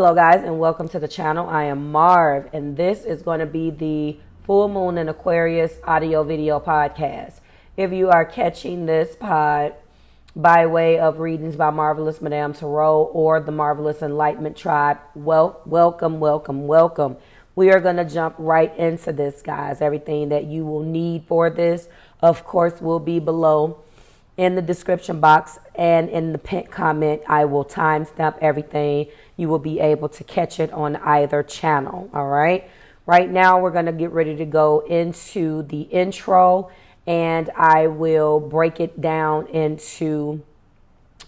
Hello guys, and welcome to the channel. I am Marv, and this is going to be the full moon in Aquarius audio video podcast. If you are catching this pod by way of readings by Marvelous Madame Tarot or the Marvelous Enlightenment Tribe, welcome. We are going to jump right into this, guys. Everything that you will need for this, of course, will be below in the description box and in the pinned comment. I will timestamp everything. You will be able to catch it on either channel. All right. Right now, we're going to get ready to go into the intro, and I will break it down into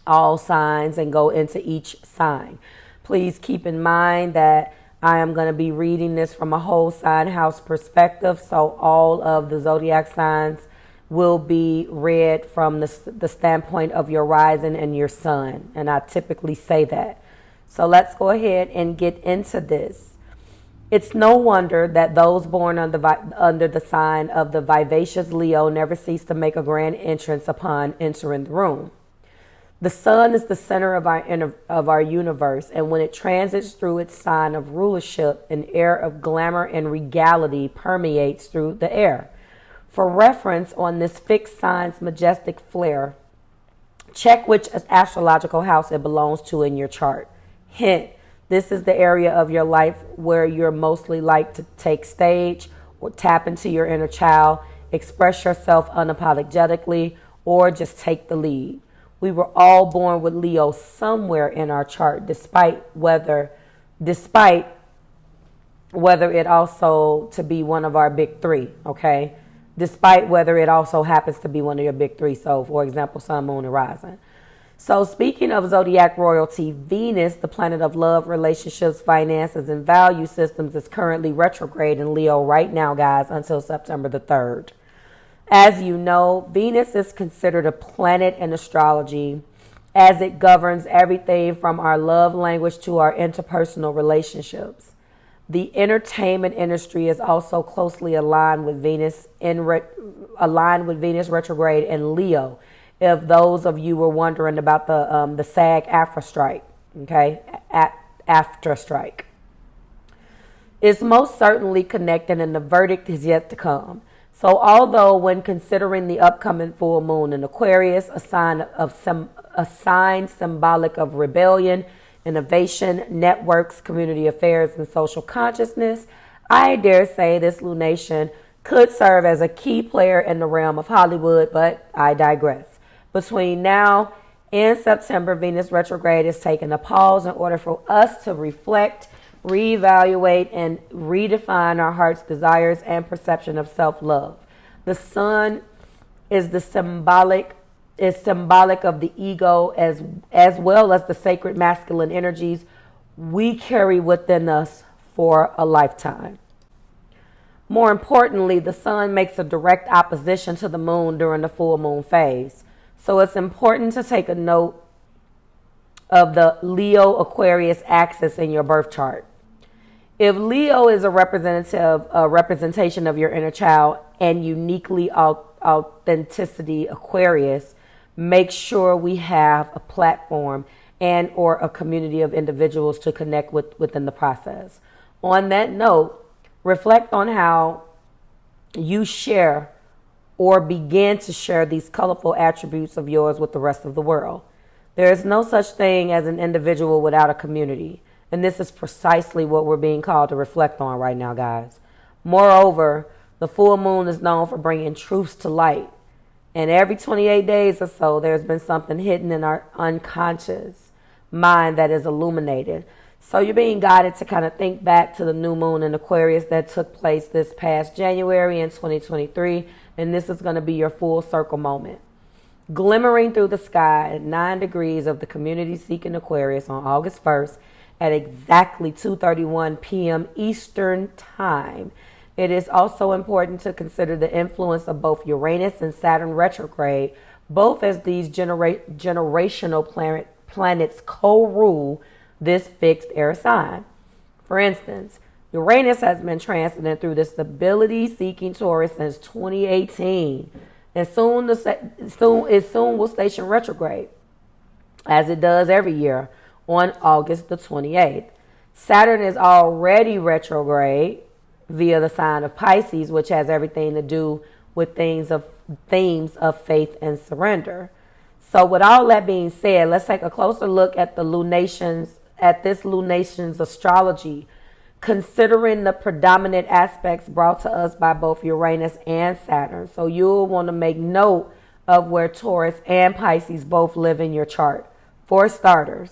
all signs and go into each sign. Please keep in mind that I am going to be reading this from a whole sign house perspective. So all of the zodiac signs will be read from the standpoint of your rising and your sun. And I typically say that. So let's go ahead and get into this. It's no wonder that those born under the sign of the vivacious Leo never cease to make a grand entrance upon entering the room. The sun is the center of our universe, and when it transits through its sign of rulership, an air of glamour and regality permeates through the air. For reference on this fixed sign's majestic flair, check which astrological house it belongs to in your chart. Hint, this is the area of your life where you're mostly like to take stage or tap into your inner child, express yourself unapologetically, or just take the lead. We were all born with Leo somewhere in our chart, despite whether it also to be one of our big three, okay? Despite whether it also happens to be one of your big three. So, for example, sun, moon, and rising. So, speaking of zodiac royalty, Venus, the planet of love, relationships, finances, and value systems, is currently retrograde in Leo right now, guys, until September the 3rd. As you know, Venus is considered a planet in astrology as it governs everything from our love language to our interpersonal relationships. The entertainment industry is also closely aligned with Venus retrograde in Leo. If those of you were wondering about the SAG-AFTRA strike, okay, AFTRA strike, it's most certainly connected, and the verdict is yet to come. So, although when considering the upcoming full moon in Aquarius, a sign symbolic of rebellion, innovation, networks, community affairs, and social consciousness, I dare say this lunation could serve as a key player in the realm of Hollywood, but I digress. Between now and September, Venus retrograde is taking a pause in order for us to reflect, reevaluate, and redefine our heart's desires and perception of self-love. The sun is symbolic of the ego as well as the sacred masculine energies we carry within us for a lifetime. More importantly, the sun makes a direct opposition to the moon during the full moon phase. So it's important to take a note of the Leo-Aquarius axis in your birth chart. If Leo is a representation of your inner child and uniquely authenticity Aquarius, make sure we have a platform and or a community of individuals to connect with within the process. On that note, reflect on how you share or begin to share these colorful attributes of yours with the rest of the world. There is no such thing as an individual without a community. And this is precisely what we're being called to reflect on right now, guys. Moreover, the full moon is known for bringing truths to light. And every 28 days or so, there's been something hidden in our unconscious mind that is illuminated. So you're being guided to kind of think back to the new moon in Aquarius that took place this past January in 2023. And this is going to be your full circle moment. Glimmering through the sky at 9 degrees of the community-seeking Aquarius on August 1st at exactly 2:31 p.m. Eastern Time. It is also important to consider the influence of both Uranus and Saturn retrograde, both as these generational planets co-rule this fixed air sign. For instance, Uranus has been transiting through the stability-seeking Taurus since 2018, and soon will station retrograde, as it does every year, on August the 28th. Saturn is already retrograde via the sign of Pisces, which has everything to do with themes of faith and surrender. So with all that being said, let's take a closer look at the lunations, at this lunation's astrology, considering the predominant aspects brought to us by both Uranus and Saturn. So you'll want to make note of where Taurus and Pisces both live in your chart. For starters,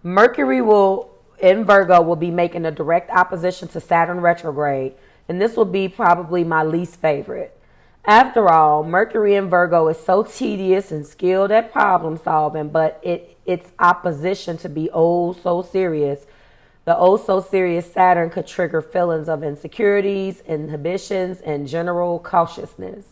Mercury in Virgo will be making a direct opposition to Saturn retrograde, and this will be probably my least favorite. After all, Mercury in Virgo is so tedious and skilled at problem solving, but its opposition to be so serious. The so serious Saturn could trigger feelings of insecurities, inhibitions, and general cautiousness.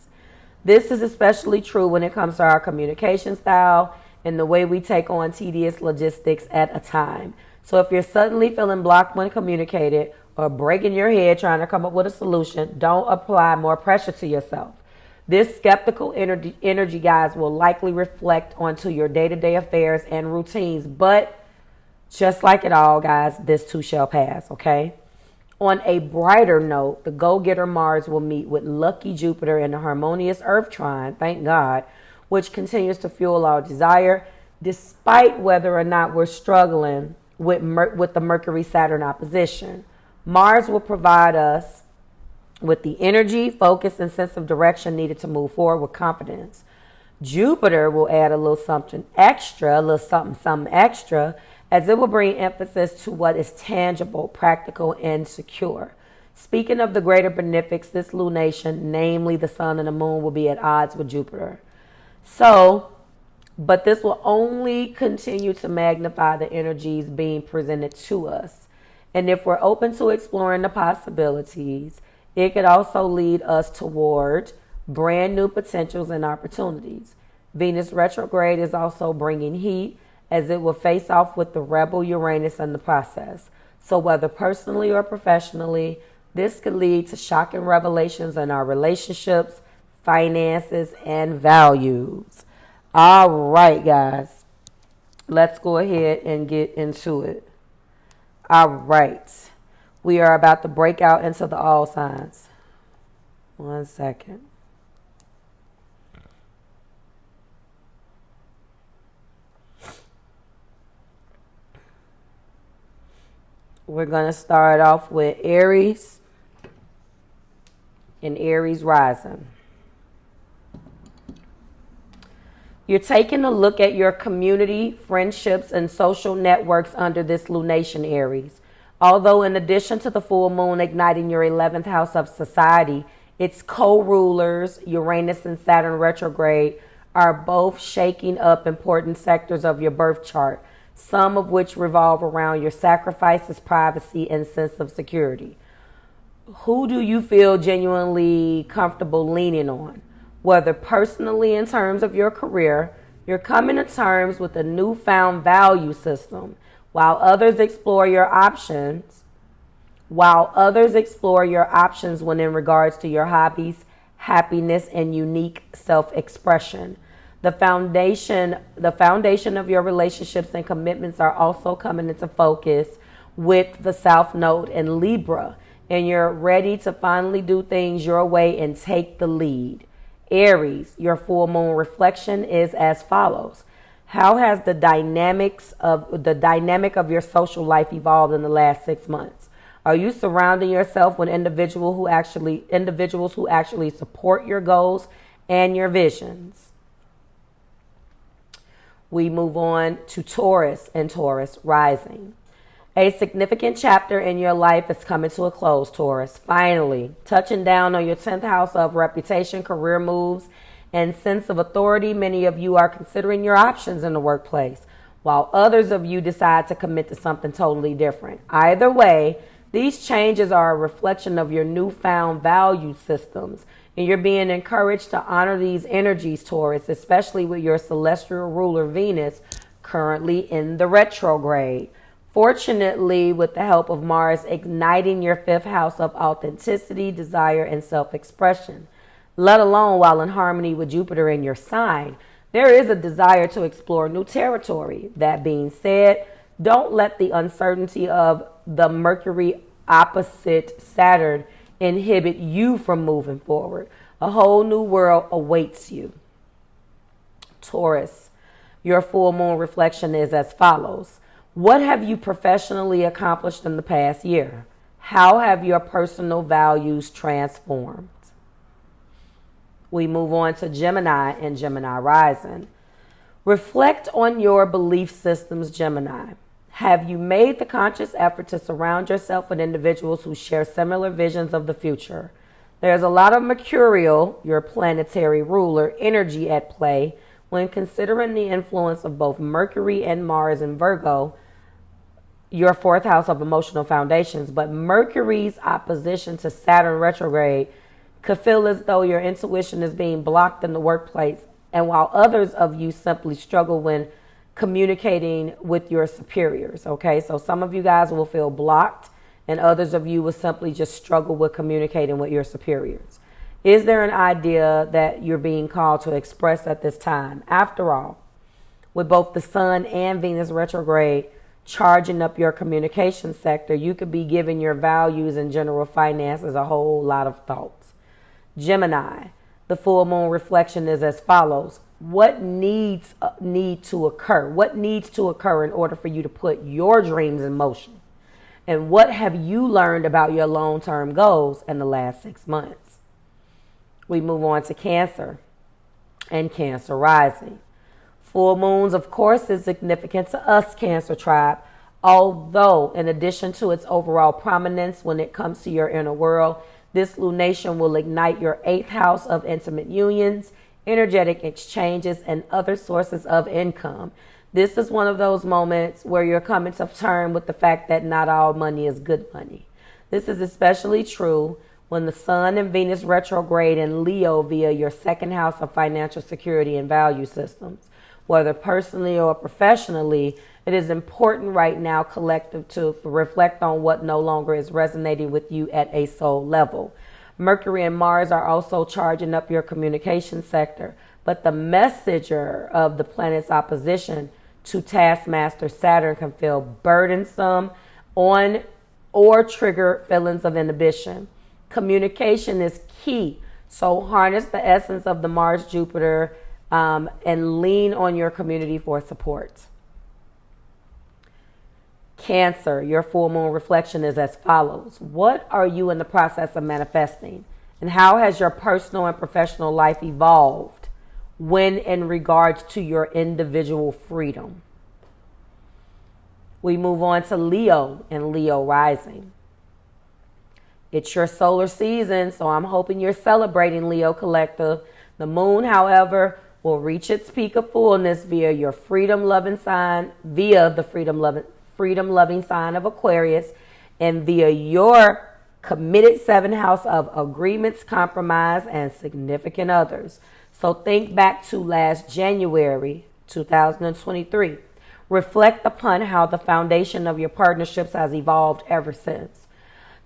This is especially true when it comes to our communication style and the way we take on tedious logistics at a time. So if you're suddenly feeling blocked when communicated or breaking your head trying to come up with a solution, don't apply more pressure to yourself. This skeptical energy, guys, will likely reflect onto your day-to-day affairs and routines. But just like it all, guys, this too shall pass, okay? On a brighter note, the go-getter Mars will meet with lucky Jupiter in a harmonious Earth trine, thank God, which continues to fuel our desire, despite whether or not we're struggling with the Mercury-Saturn opposition. Mars will provide us with the energy, focus, and sense of direction needed to move forward with confidence. Jupiter will add a little something extra, as it will bring emphasis to what is tangible, practical, and secure. Speaking of the greater benefics, this lunation, namely the sun and the moon, will be at odds with Jupiter. But this will only continue to magnify the energies being presented to us. And if we're open to exploring the possibilities, it could also lead us toward brand new potentials and opportunities. Venus retrograde is also bringing heat, as it will face off with the rebel Uranus in the process. So whether personally or professionally, this could lead to shocking revelations in our relationships, finances, and values. All right, guys, let's go ahead and get into it. All right. We are about to break out into the all signs. 1 second. We're going to start off with Aries and Aries rising. You're taking a look at your community, friendships, and social networks under this lunation, Aries. Although in addition to the full moon igniting your 11th house of society, its co-rulers, Uranus and Saturn retrograde, are both shaking up important sectors of your birth chart, some of which revolve around your sacrifices, privacy, and sense of security. Who do you feel genuinely comfortable leaning on? Whether personally in terms of your career, you're coming to terms with a newfound value system, while others explore your options when in regards to your hobbies, happiness, and unique self-expression. The foundation of your relationships and commitments are also coming into focus with the South Node in Libra, and you're ready to finally do things your way and take the lead. Aries, your full moon reflection is as follows. How has the dynamic of your social life evolved in the last 6 months? Are you surrounding yourself with individuals who actually support your goals and your visions? We move on to Taurus and Taurus rising. A significant chapter in your life is coming to a close, Taurus. Finally, touching down on your 10th house of reputation, career moves, and sense of authority, many of you are considering your options in the workplace, while others of you decide to commit to something totally different. Either way, these changes are a reflection of your newfound value systems, and you're being encouraged to honor these energies, Taurus, especially with your celestial ruler Venus currently in the retrograde. Fortunately, with the help of Mars igniting your 5th house of authenticity, desire, and self-expression, let alone while in harmony with Jupiter in your sign, there is a desire to explore new territory. That being said, Don't let the uncertainty of the Mercury opposite Saturn inhibit you from moving forward. A whole new world awaits you. Taurus, your full moon reflection is as follows. What have you professionally accomplished in the past year? How have your personal values transformed? We move on to Gemini and Gemini rising. Reflect on your belief systems, Gemini. Have you made the conscious effort to surround yourself with individuals who share similar visions of the future? There's a lot of Mercurial, your planetary ruler, energy at play when considering the influence of both Mercury and Mars in Virgo, your fourth house of emotional foundations. But Mercury's opposition to Saturn retrograde could feel as though your intuition is being blocked in the workplace, and while others of you simply struggle when communicating with your superiors. Okay, so some of you guys will feel blocked, and others of you will simply just struggle with communicating with your superiors. Is there an idea that you're being called to express at this time? After all, with both the Sun and Venus retrograde charging up your communication sector, you could be giving your values and general finances a whole lot of thoughts. Gemini, the full moon reflection is as follows. What needs to occur? What needs to occur in order for you to put your dreams in motion? And what have you learned about your long-term goals in the last 6 months? We move on to Cancer and Cancer rising. Full moons, of course, is significant to us, Cancer tribe, although in addition to its overall prominence when it comes to your inner world, this lunation will ignite your 8th house of intimate unions, energetic exchanges, and other sources of income. This is one of those moments where you're coming to terms with the fact that not all money is good money. This is especially true when the Sun and Venus retrograde in Leo via your 2nd house of financial security and value systems. Whether personally or professionally, it is important right now, collective, to reflect on what no longer is resonating with you at a soul level. Mercury and Mars are also charging up your communication sector, but the messenger of the planet's opposition to taskmaster Saturn can feel burdensome on or trigger feelings of inhibition. Communication is key, so harness the essence of the Mars-Jupiter and lean on your community for support. Cancer, your full moon reflection is as follows. What are you in the process of manifesting? And how has your personal and professional life evolved when in regards to your individual freedom? We move on to Leo and Leo rising. It's your solar season, so I'm hoping you're celebrating, Leo collective. The moon, however, will reach its peak of fullness via your freedom-loving sign, via the freedom-loving sign of Aquarius, and via your committed 7th house of agreements, compromise, and significant others. So think back to last January 2023. Reflect upon how the foundation of your partnerships has evolved ever since.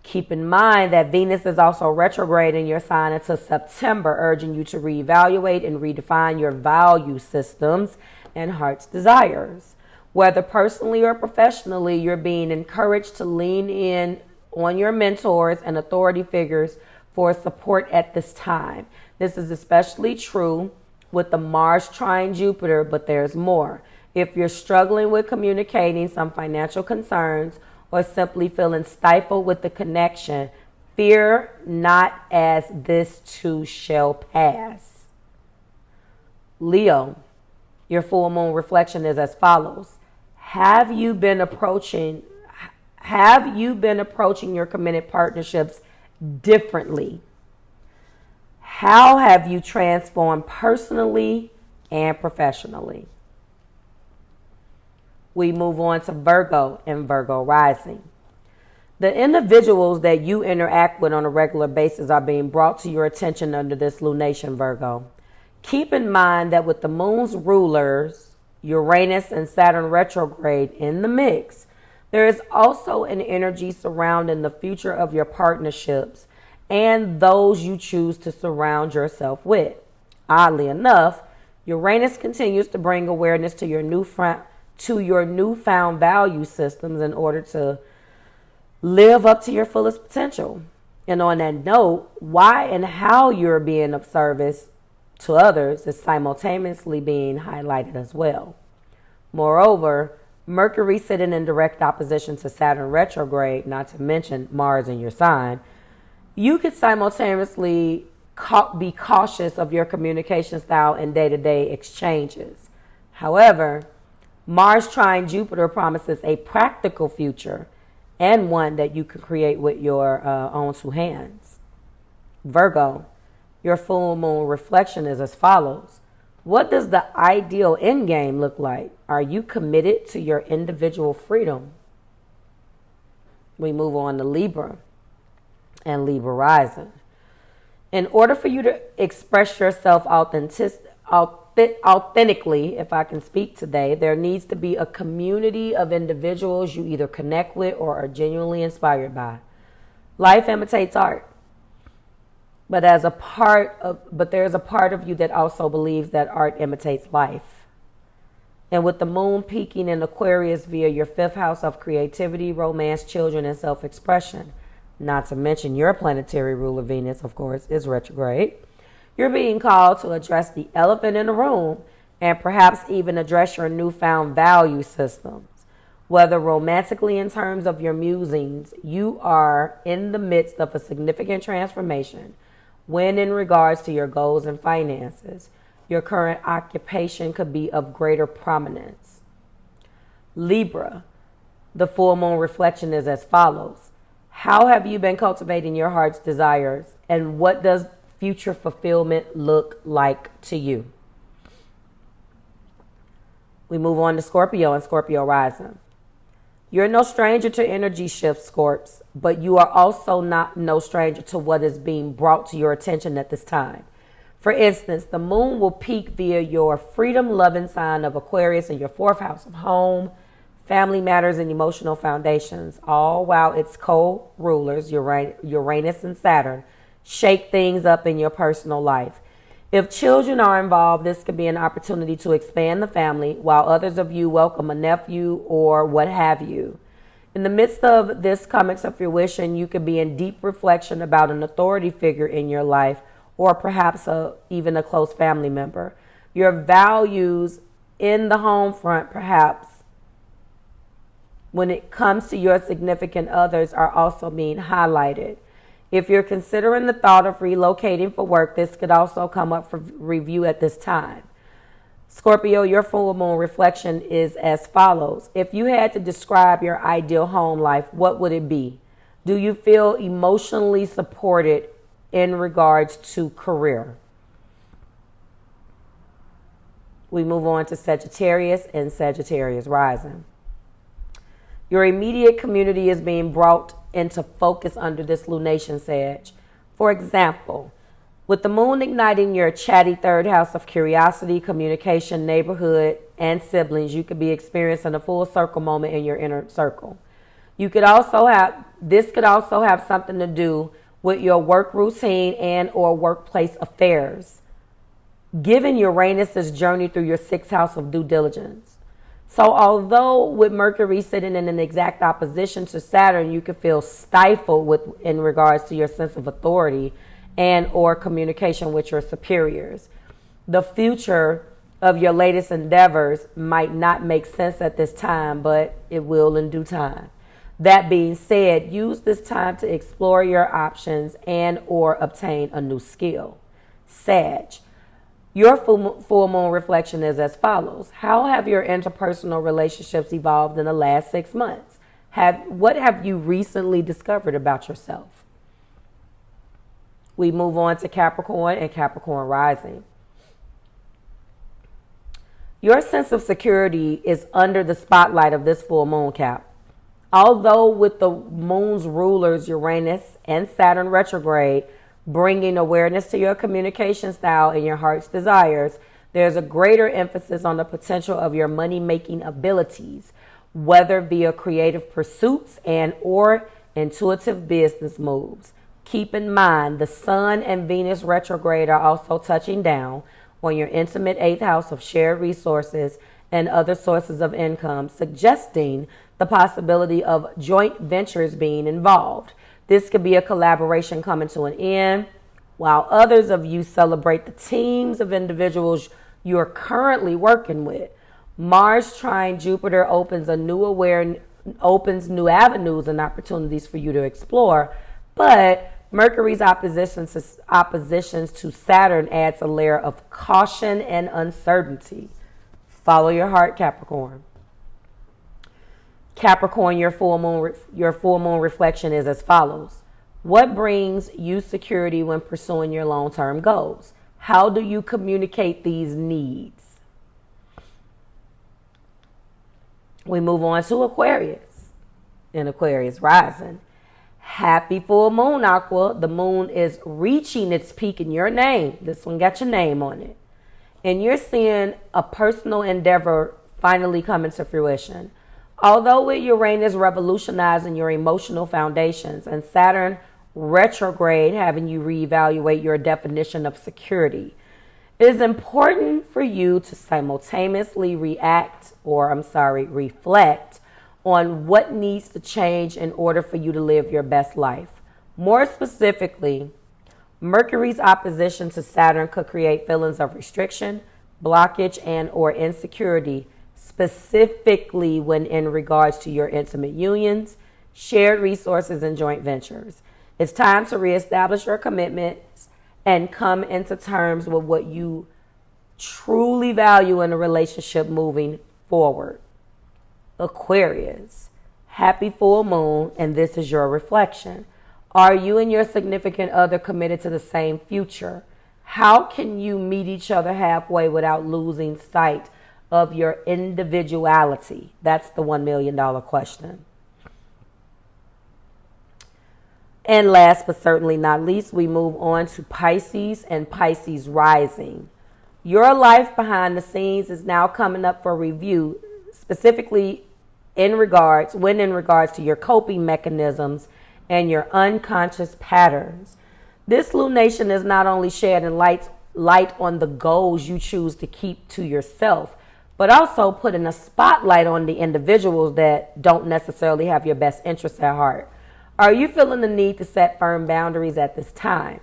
Keep in mind that Venus is also retrograde in your sign until September, urging you to reevaluate and redefine your value systems and heart's desires. Whether personally or professionally, you're being encouraged to lean in on your mentors and authority figures for support at this time. This is especially true with the Mars trine Jupiter, but there's more. If you're struggling with communicating some financial concerns or simply feeling stifled with the connection, fear not, as this too shall pass. Leo, your full moon reflection is as follows. Have you been approaching your committed partnerships differently? How have you transformed personally and professionally? We move on to Virgo and Virgo rising. The individuals that you interact with on a regular basis are being brought to your attention under this lunation, Virgo. Keep in mind that with the moon's rulers, Uranus and Saturn retrograde in the mix, there is also an energy surrounding the future of your partnerships and those you choose to surround yourself with. Oddly enough, Uranus continues to bring awareness to your to your newfound value systems in order to live up to your fullest potential. And on that note, why and how you're being of service to others is simultaneously being highlighted as well. Moreover, Mercury sitting in direct opposition to Saturn retrograde, not to mention Mars in your sign, you could simultaneously be cautious of your communication style and day-to-day exchanges. However, Mars trine Jupiter promises a practical future and one that you can create with your own two hands. Virgo, your full moon reflection is as follows. What does the ideal end game look like? Are you committed to your individual freedom? We move on to Libra and Libra rising. In order for you to express yourself authentically, if I can speak today, there needs to be a community of individuals you either connect with or are genuinely inspired by. Life imitates art. But there's a part of you that also believes that art imitates life. And with the moon peaking in Aquarius via your 5th house of creativity, romance, children, and self-expression, not to mention your planetary ruler Venus, of course, is retrograde, you're being called to address the elephant in the room and perhaps even address your newfound value systems. Whether romantically in terms of your musings, you are in the midst of a significant transformation. When in regards to your goals and finances, your current occupation could be of greater prominence. Libra, the full moon reflection is as follows. How have you been cultivating your heart's desires, and what does future fulfillment look like to you? We move on to Scorpio and Scorpio rising. You're no stranger to energy shifts, Scorps, but you are also no stranger to what is being brought to your attention at this time. For instance, the moon will peak via your freedom-loving sign of Aquarius in your 4th house of home, family matters, and emotional foundations, all while its co-rulers, Uranus and Saturn, shake things up in your personal life. If children are involved, this could be an opportunity to expand the family, while others of you welcome a nephew or what have you. In the midst of this coming to fruition, you could be in deep reflection about an authority figure in your life, or perhaps even a close family member. Your values in the home front, perhaps, when it comes to your significant others, are also being highlighted. If you're considering the thought of relocating for work, this could also come up for review at this time. Scorpio, your full moon reflection is as follows. If you had to describe your ideal home life, what would it be? Do you feel emotionally supported in regards to career? We move on to Sagittarius and Sagittarius rising. Your immediate community is being brought into focus under this lunation, Sag. For example, with the moon igniting your chatty 3rd house of curiosity, communication, neighborhood, and siblings, you could be experiencing a full circle moment in your inner circle. This could also have something to do with your work routine and or workplace affairs, given Uranus's journey through your 6th house of due diligence. So although with Mercury sitting in an exact opposition to Saturn, you could feel stifled in regards to your sense of authority and or communication with your superiors. The future of your latest endeavors might not make sense at this time, but it will in due time. That being said, use this time to explore your options and or obtain a new skill. Sag, your full moon reflection is as follows. How have your interpersonal relationships evolved in the last 6 months? What have you recently discovered about yourself? We move on to Capricorn and Capricorn rising. Your sense of security is under the spotlight of this full moon, Cap. Although with the moon's rulers, Uranus and Saturn retrograde, bringing awareness to your communication style and your heart's desires, there's a greater emphasis on the potential of your money-making abilities, whether via creative pursuits and or intuitive business moves. Keep in mind, the Sun and Venus retrograde are also touching down on your intimate 8th house of shared resources and other sources of income, suggesting the possibility of joint ventures being involved. This could be a collaboration coming to an end, while others of you celebrate the teams of individuals you are currently working with. Mars trine Jupiter opens new avenues and opportunities for you to explore, but Mercury's oppositions to Saturn adds a layer of caution and uncertainty. Follow your heart, Capricorn. Capricorn, your full moon reflection is as follows. What brings you security when pursuing your long-term goals? How do you communicate these needs? We move on to Aquarius. In Aquarius rising. Happy full moon, Aqua. The moon is reaching its peak in your name. This one got your name on it. And you're seeing a personal endeavor finally coming to fruition. Although with Uranus revolutionizing your emotional foundations and Saturn retrograde having you reevaluate your definition of security, it is important for you to simultaneously reflect on what needs to change in order for you to live your best life. More specifically, Mercury's opposition to Saturn could create feelings of restriction, blockage, and or insecurity, specifically when in regards to your intimate unions, shared resources, and joint ventures. It's time to reestablish your commitments and come into terms with what you truly value in a relationship moving forward. Aquarius, happy full moon, and this is your reflection. Are you and your significant other committed to the same future? How can you meet each other halfway without losing sight of your individuality? That's the $1 million question. And last but certainly not least, we move on to Pisces and Pisces rising. Your life behind the scenes is now coming up for review, specifically in regards to your coping mechanisms and your unconscious patterns. This lunation is not only shedding light on the goals you choose to keep to yourself, but also putting a spotlight on the individuals that don't necessarily have your best interests at heart. Are you feeling the need to set firm boundaries at this time?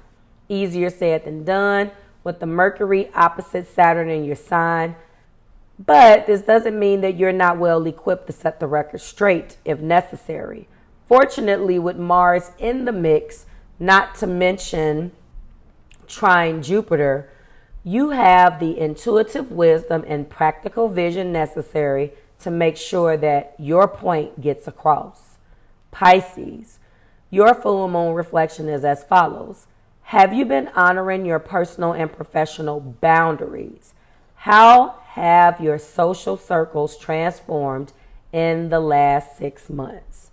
Easier said than done with the Mercury opposite Saturn in your sign. But this doesn't mean that you're not well equipped to set the record straight if necessary. Fortunately, with Mars in the mix, not to mention trine Jupiter, you have the intuitive wisdom and practical vision necessary to make sure that your point gets across. Pisces, your full moon reflection is as follows. Have you been honoring your personal and professional boundaries? How have your social circles transformed in the last 6 months?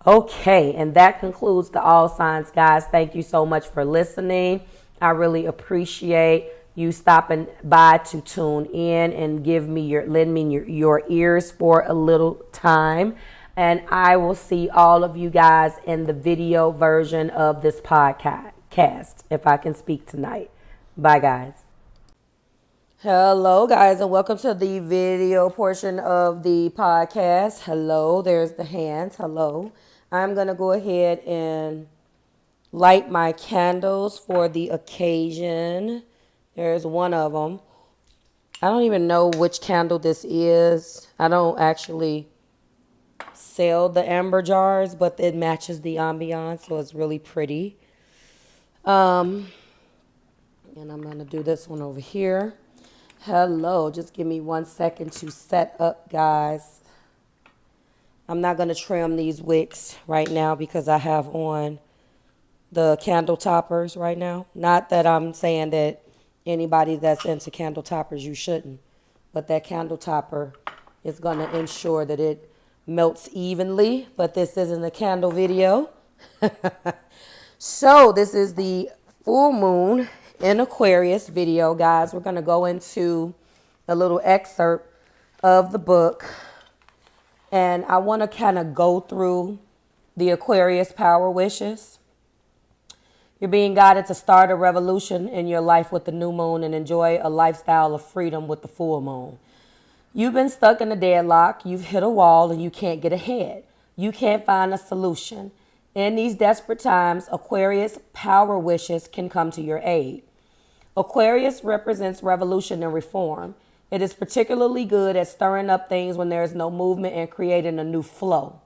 Okay, and that concludes the All Signs, guys. Thank you so much for listening. I really appreciate you stopping by to tune in and lend me your ears for a little time. And I will see all of you guys in the video version of this podcast, if I can speak tonight. Bye, guys. Hello, guys, and welcome to the video portion of the podcast. Hello, there's the hands. Hello. I'm going to go ahead and light my candles for the occasion. There's one of them. I don't even know which candle this is. I don't actually sell the amber jars, but it matches the ambiance, so it's really pretty. And I'm going to do this one over here. Hello, just give me 1 second to set up, guys. I'm not going to trim these wicks right now because I have on the candle toppers right now. Not that I'm saying that anybody that's into candle toppers, you shouldn't. But that candle topper is going to ensure that it melts evenly. But this isn't a candle video. So this is the full moon in Aquarius video, guys. We're going to go into a little excerpt of the book. And I want to kind of go through the Aquarius power wishes. You're being guided to start a revolution in your life with the new moon and enjoy a lifestyle of freedom with the full moon. You've been stuck in a deadlock, you've hit a wall, and you can't get ahead. You can't find a solution. In these desperate times, Aquarius power wishes can come to your aid. Aquarius represents revolution and reform. It is particularly good at stirring up things when there is no movement and creating a new flow.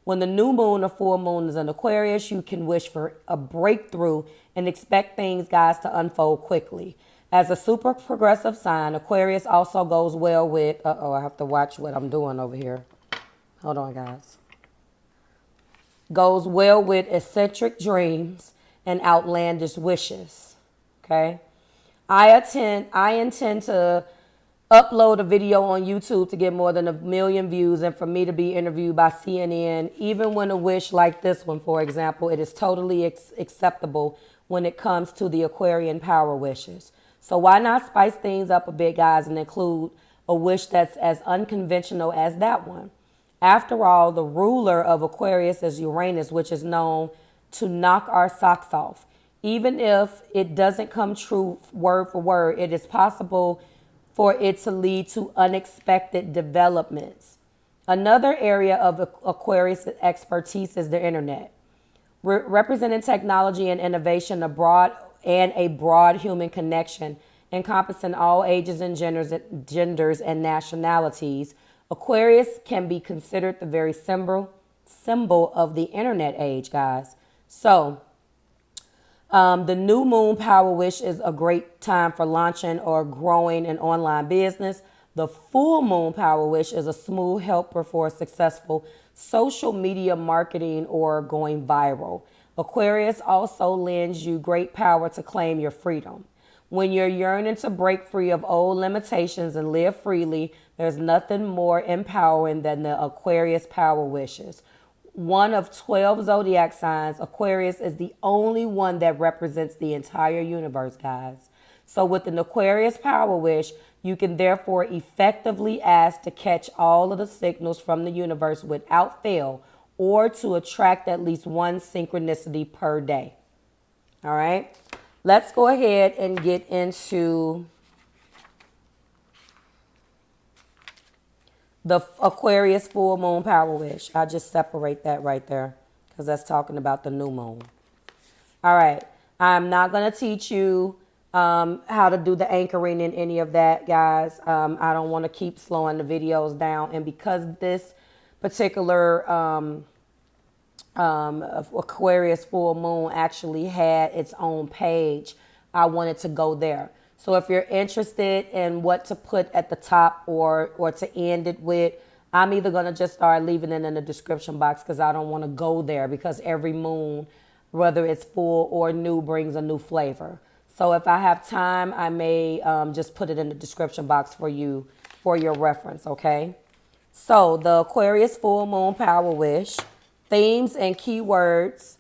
When the new moon or full moon is in Aquarius, you can wish for a breakthrough and expect things, guys, to unfold quickly. As a super progressive sign, Aquarius also goes well with, I have to watch what I'm doing over here. Hold on, guys. Goes well with eccentric dreams and outlandish wishes. Okay? I intend to upload a video on YouTube to get more than 1 million views and for me to be interviewed by CNN. Even when a wish like this one, for example, it is totally acceptable when it comes to the Aquarian power wishes. So why not spice things up a bit, guys, and include a wish that's as unconventional as that one? After all, the ruler of Aquarius is Uranus, which is known to knock our socks off. Even if it doesn't come true word for word, it is possible for it to lead to unexpected developments. Another area of Aquarius expertise is the internet, representing technology and innovation abroad and a broad human connection encompassing all ages and genders and nationalities. Aquarius can be considered the very symbol of the internet age, guys. So the new moon power wish is a great time for launching or growing an online business. The full moon power wish is a smooth helper for successful social media marketing or going viral. Aquarius also lends you great power to claim your freedom. When you're yearning to break free of old limitations and live freely, there's nothing more empowering than the Aquarius power wishes. One of 12 zodiac signs, Aquarius is the only one that represents the entire universe, guys. So with an Aquarius power wish, you can therefore effectively ask to catch all of the signals from the universe without fail, or to attract at least one synchronicity per day. All right, let's go ahead and get into the Aquarius full moon power wish. I'll just separate that right there because that's talking about the new moon. All right, I'm not going to teach you how to do the anchoring in any of that, guys. I don't want to keep slowing the videos down. And because this particular Aquarius full moon actually had its own page, I wanted to go there. So if you're interested in what to put at the top or to end it with, I'm either going to just start leaving it in the description box because I don't want to go there, because every moon, whether it's full or new, brings a new flavor. So if I have time, I may just put it in the description box for you for your reference, okay? So the Aquarius full moon power wish, themes and keywords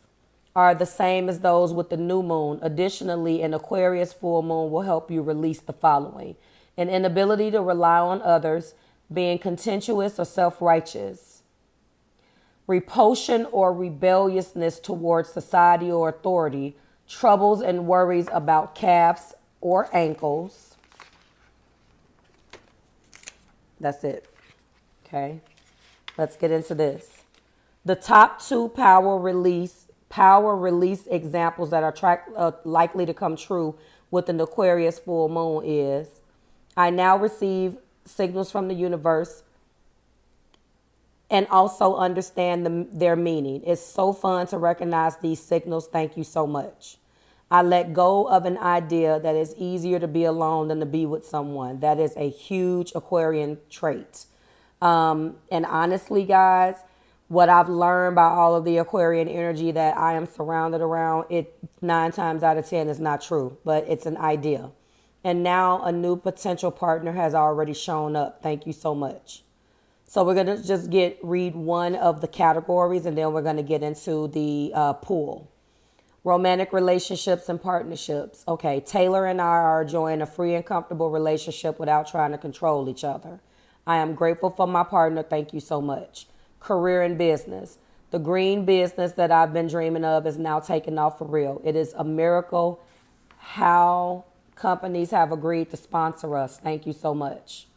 are the same as those with the new moon. Additionally, an Aquarius full moon will help you release the following: an inability to rely on others, being contentious or self-righteous, repulsion or rebelliousness towards society or authority, troubles and worries about calves or ankles. That's it. Okay, let's get into this. The top two power release examples that are likely to come true with an Aquarius full moon is: I now receive signals from the universe and also understand their meaning. It's so fun to recognize these signals. Thank you so much. I let go of an idea that it's easier to be alone than to be with someone. That is a huge Aquarian trait. And honestly, guys, what I've learned by all of the Aquarian energy that I am surrounded around, it 9 times out of 10 is not true, but it's an idea. And now a new potential partner has already shown up. Thank you so much. So we're going to just read one of the categories, and then we're going to get into the pool. Romantic relationships and partnerships. Okay, Taylor and I are enjoying a free and comfortable relationship without trying to control each other. I am grateful for my partner. Thank you so much. Career and business. The green business that I've been dreaming of is now taking off for real. It is a miracle how companies have agreed to sponsor us. Thank you so much.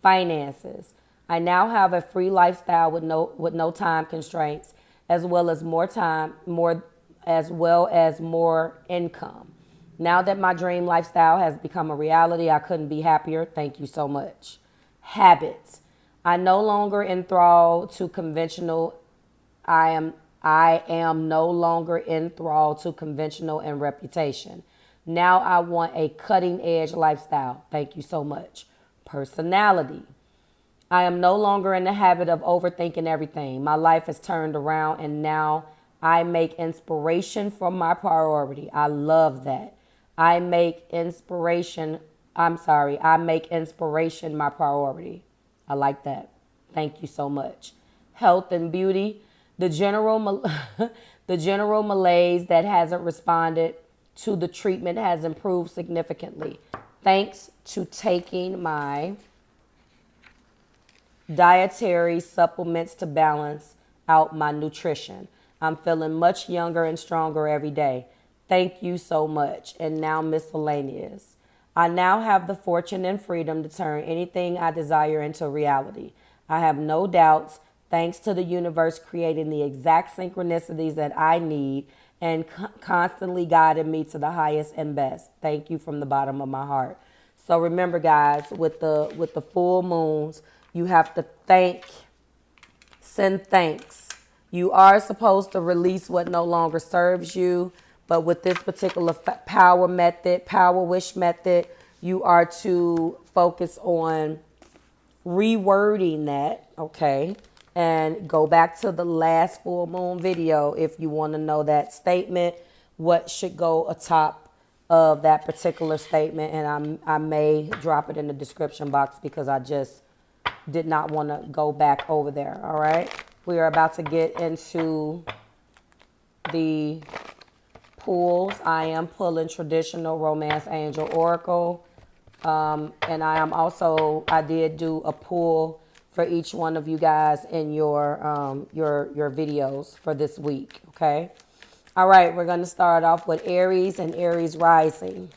Finances. I now have a free lifestyle with no time constraints, as well as more income. Now that my dream lifestyle has become a reality, I couldn't be happier. Thank you so much. Habits. I no longer enthralled to conventional. I am no longer enthralled to conventional and reputation. Now I want a cutting edge lifestyle. Thank you so much. Personality. I am no longer in the habit of overthinking everything. My life has turned around and now I make inspiration from my priority. I love that. I make inspiration my priority. I like that. Thank you so much. Health and beauty. The general malaise that hasn't responded to the treatment has improved significantly. Thanks to taking my dietary supplements to balance out my nutrition. I'm feeling much younger and stronger every day. Thank you so much. And now miscellaneous. I now have the fortune and freedom to turn anything I desire into reality. I have no doubts, thanks to the universe creating the exact synchronicities that I need and constantly guiding me to the highest and best. Thank you from the bottom of my heart. So remember, guys, with the full moons, you have to send thanks. You are supposed to release what no longer serves you. But with this particular power wish method, you are to focus on rewording that, okay? And go back to the last full moon video if you want to know that statement, what should go atop of that particular statement. And I may drop it in the description box because I just did not want to go back over there, all right? We are about to get into the pulls. I am pulling traditional romance angel oracle, and I did do a pull for each one of you guys in your videos for this week. Okay, all right, we're going to start off with Aries and Aries rising.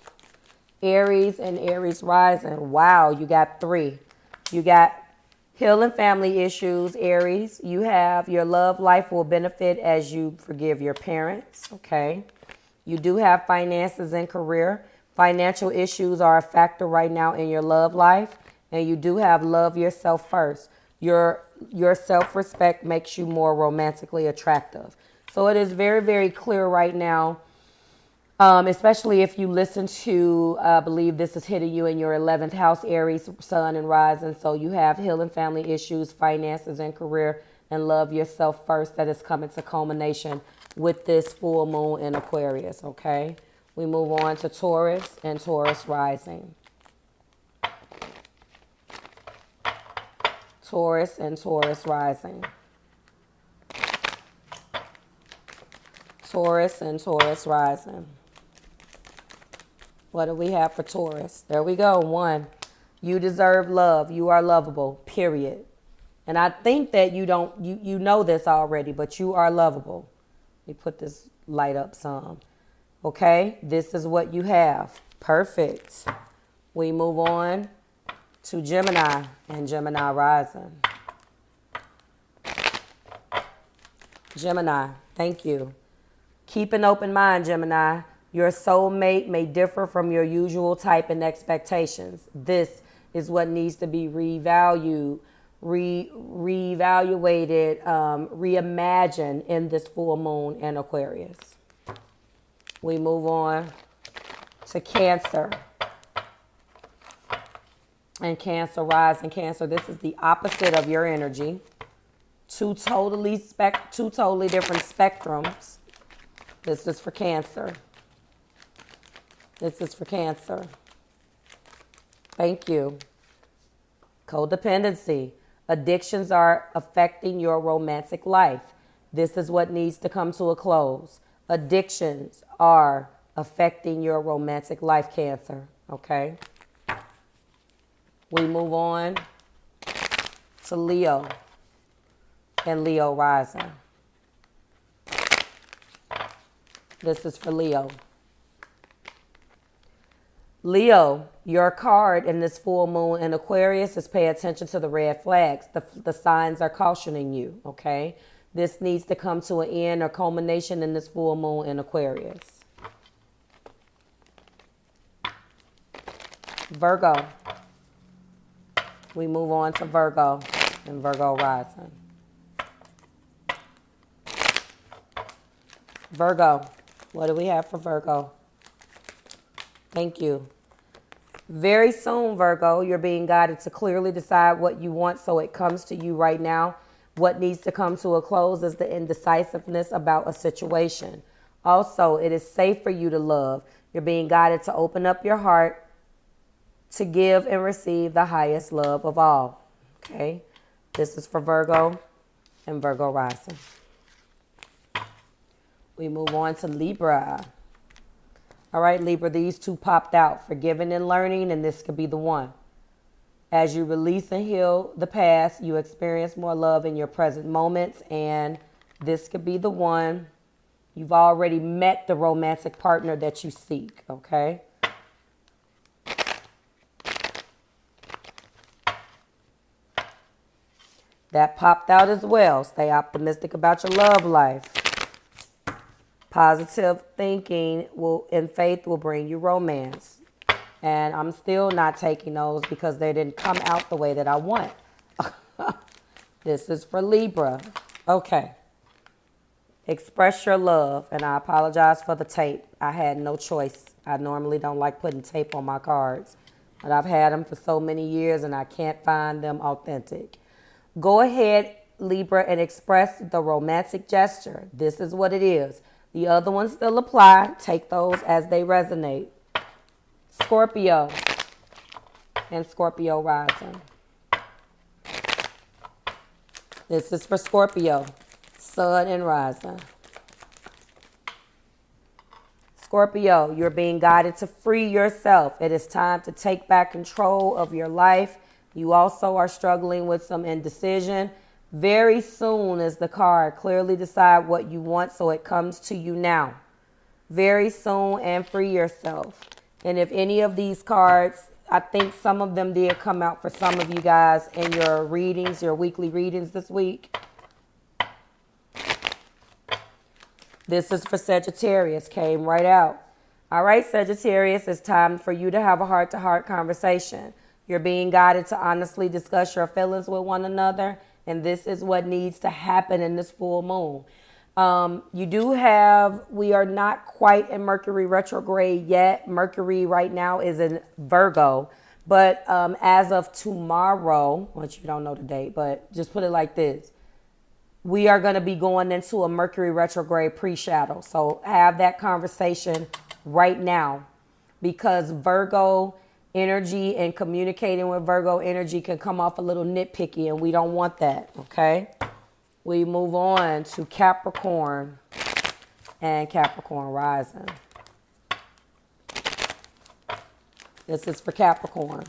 Aries and Aries rising. Wow, you got 3. You got healing family issues, Aries. You have your love life will benefit as you forgive your parents. Okay. You do have finances and career. Financial issues are a factor right now in your love life. And you do have love yourself first. Your self-respect makes you more romantically attractive. So it is very, very clear right now, especially if you listen to, I believe this is hitting you in your 11th house, Aries, sun and rising. So you have healing family issues, finances and career, and love yourself first. That is coming to culmination with this full moon in Aquarius, okay? We move on to Taurus and Taurus rising. Taurus and Taurus rising. Taurus and Taurus rising. What do we have for Taurus? There we go. 1. You deserve love. You are lovable, period. And I think that you know this already, but you are lovable. Let me put this light up some. Okay, this is what you have. Perfect. We move on to Gemini and Gemini rising. Gemini, thank you. Keep an open mind, Gemini. Your soulmate may differ from your usual type and expectations. This is what needs to be reevaluated, reimagined in this full moon in Aquarius. We move on to Cancer. And Cancer rising. Cancer, this is the opposite of your energy. Two totally different spectrums. This is for Cancer. This is for Cancer. Thank you. Codependency. Addictions are affecting your romantic life. This is what needs to come to a close. Addictions are affecting your romantic life, Cancer. Okay. We move on to Leo and Leo rising. This is for Leo. Leo, Your card in this full moon in Aquarius is pay attention to the red flags. The signs are cautioning you, okay? This needs to come to an end or culmination in this full moon in Aquarius. Virgo. We move on to Virgo and Virgo rising. Virgo. What do we have for Virgo? Thank you. Very soon, Virgo, you're being guided to clearly decide what you want so it comes to you right now. What needs to come to a close is the indecisiveness about a situation. Also, it is safe for you to love. You're being guided to open up your heart to give and receive the highest love of all. Okay? This is for Virgo and Virgo rising. We move on to Libra. All right, Libra, these two popped out, forgiving and learning, and this could be the one. As you release and heal the past, you experience more love in your present moments, and this could be the one. You've already met the romantic partner that you seek, okay? That popped out as well. Stay optimistic about your love life. Positive thinking and faith will bring you romance. And I'm still not taking those because they didn't come out the way that I want. This is for Libra. Okay. Express your love. And I apologize for the tape. I had no choice. I normally don't like putting tape on my cards. But I've had them for so many years and I can't find them authentic. Go ahead, Libra, and express the romantic gesture. This is what it is. The other ones still apply. Take those as they resonate. Scorpio and Scorpio rising. This is for Scorpio, sun and rising. Scorpio, you're being guided to free yourself. It is time to take back control of your life. You also are struggling with some indecision. Very soon is the card. Clearly decide what you want so it comes to you now. Very soon, and free yourself. And if any of these cards, I think some of them did come out for some of you guys in your readings, your weekly readings this week. This is for Sagittarius, came right out. All right, Sagittarius, it's time for you to have a heart-to-heart conversation. You're being guided to honestly discuss your feelings with one another. And this is what needs to happen in this full moon. We are not quite in Mercury retrograde yet. Mercury right now is in Virgo. But as of tomorrow, which you don't know the date, but just put it like this. We are going to be going into a Mercury retrograde pre-shadow. So have that conversation right now. Because Virgo energy and communicating with Virgo energy can come off a little nitpicky, and we don't want that, okay? We move on to Capricorn and Capricorn rising. This is for Capricorn.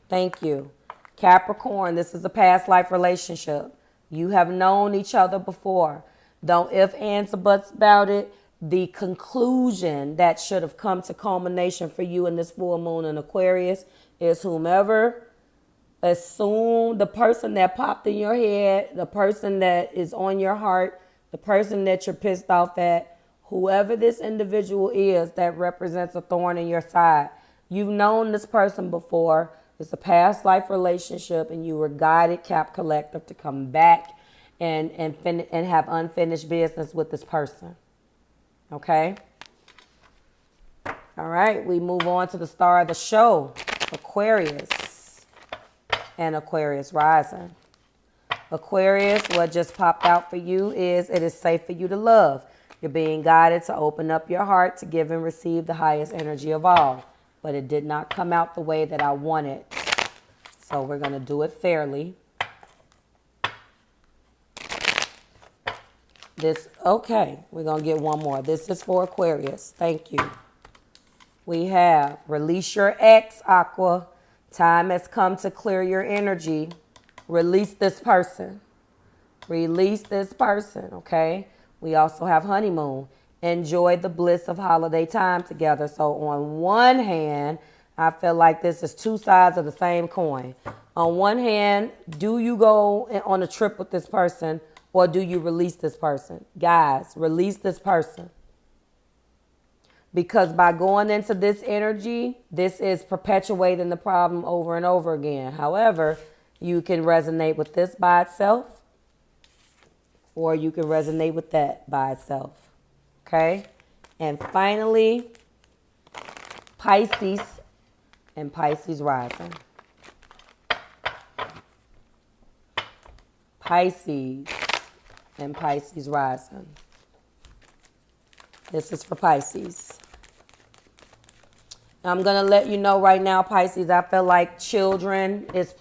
Thank you. Capricorn, this is a past life relationship. You have known each other before. Don't if, ands, or buts about it. The conclusion that should have come to culmination for you in this full moon in Aquarius is whomever, the person that popped in your head, the person that is on your heart, the person that you're pissed off at, whoever this individual is that represents a thorn in your side. You've known this person before. It's a past life relationship, and you were guided, Cap Collective, to come back and have unfinished business with this person. Okay. All right. We move on to the star of the show, Aquarius and Aquarius rising. Aquarius, what just popped out for you is it is safe for you to love. You're being guided to open up your heart to give and receive the highest energy of all. But it did not come out the way that I wanted. So we're going to do it fairly. Okay, we're going to get one more. This is for Aquarius. Thank you. We have release your ex, Aqua. Time has come to clear your energy. Release this person. Release this person, okay? We also have honeymoon. Enjoy the bliss of holiday time together. So on one hand, I feel like this is two sides of the same coin. On one hand, do you go on a trip with this person or do you release this person? Guys, release this person. Because by going into this energy, this is perpetuating the problem over and over again. However, you can resonate with this by itself or you can resonate with that by itself. Okay? And finally, Pisces and Pisces rising. Pisces and Pisces rising. This is for Pisces. I'm going to let you know right now, Pisces, I feel like children is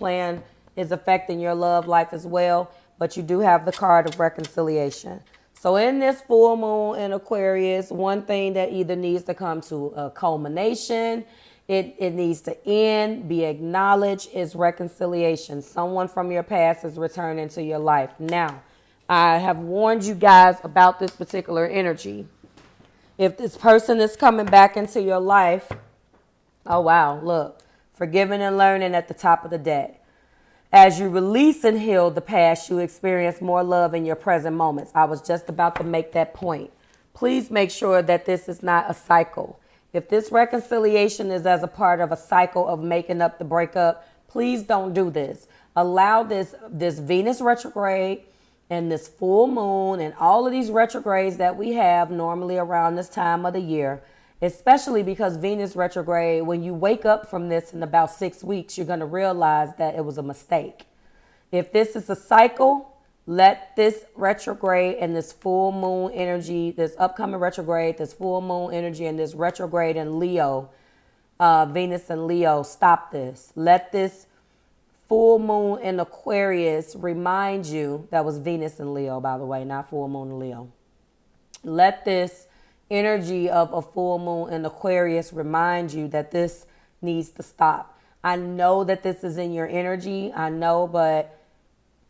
affecting your love life as well, but you do have the card of reconciliation. So in this full moon in Aquarius, one thing that either needs to come to a culmination, it needs to end, be acknowledged, is reconciliation. Someone from your past is returning to your life. Now, I have warned you guys about this particular energy. If this person is coming back into your life, oh wow, look, forgiving and learning at the top of the deck. As you release and heal the past, you experience more love in your present moments. I was just about to make that point. Please make sure that this is not a cycle. If this reconciliation is as a part of a cycle of making up the breakup, please don't do this. Allow this Venus retrograde and this full moon and all of these retrogrades that we have normally around this time of the year, especially because Venus retrograde, when you wake up from this in about 6 weeks, you're going to realize that it was a mistake. If this is a cycle, let this retrograde and this full moon energy, this upcoming retrograde, this full moon energy and this retrograde in Leo, Venus and Leo, stop this. Let this full moon in Aquarius remind you, that was Venus and Leo, by the way, not full moon in Leo. Let this energy of a full moon in Aquarius remind you that this needs to stop. I know that this is in your energy. I know, but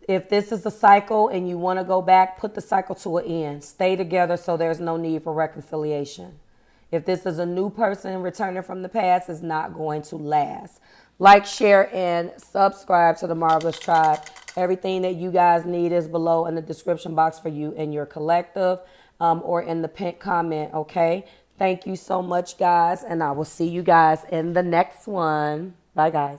if this is a cycle and you want to go back, put the cycle to an end. Stay together so there's no need for reconciliation. If this is a new person returning from the past, it's not going to last. Like, share, and subscribe to the Marvelous Tribe. Everything that you guys need is below in the description box for you and your collective, or in the pinned comment, okay? Thank you so much, guys, and I will see you guys in the next one. Bye, guys.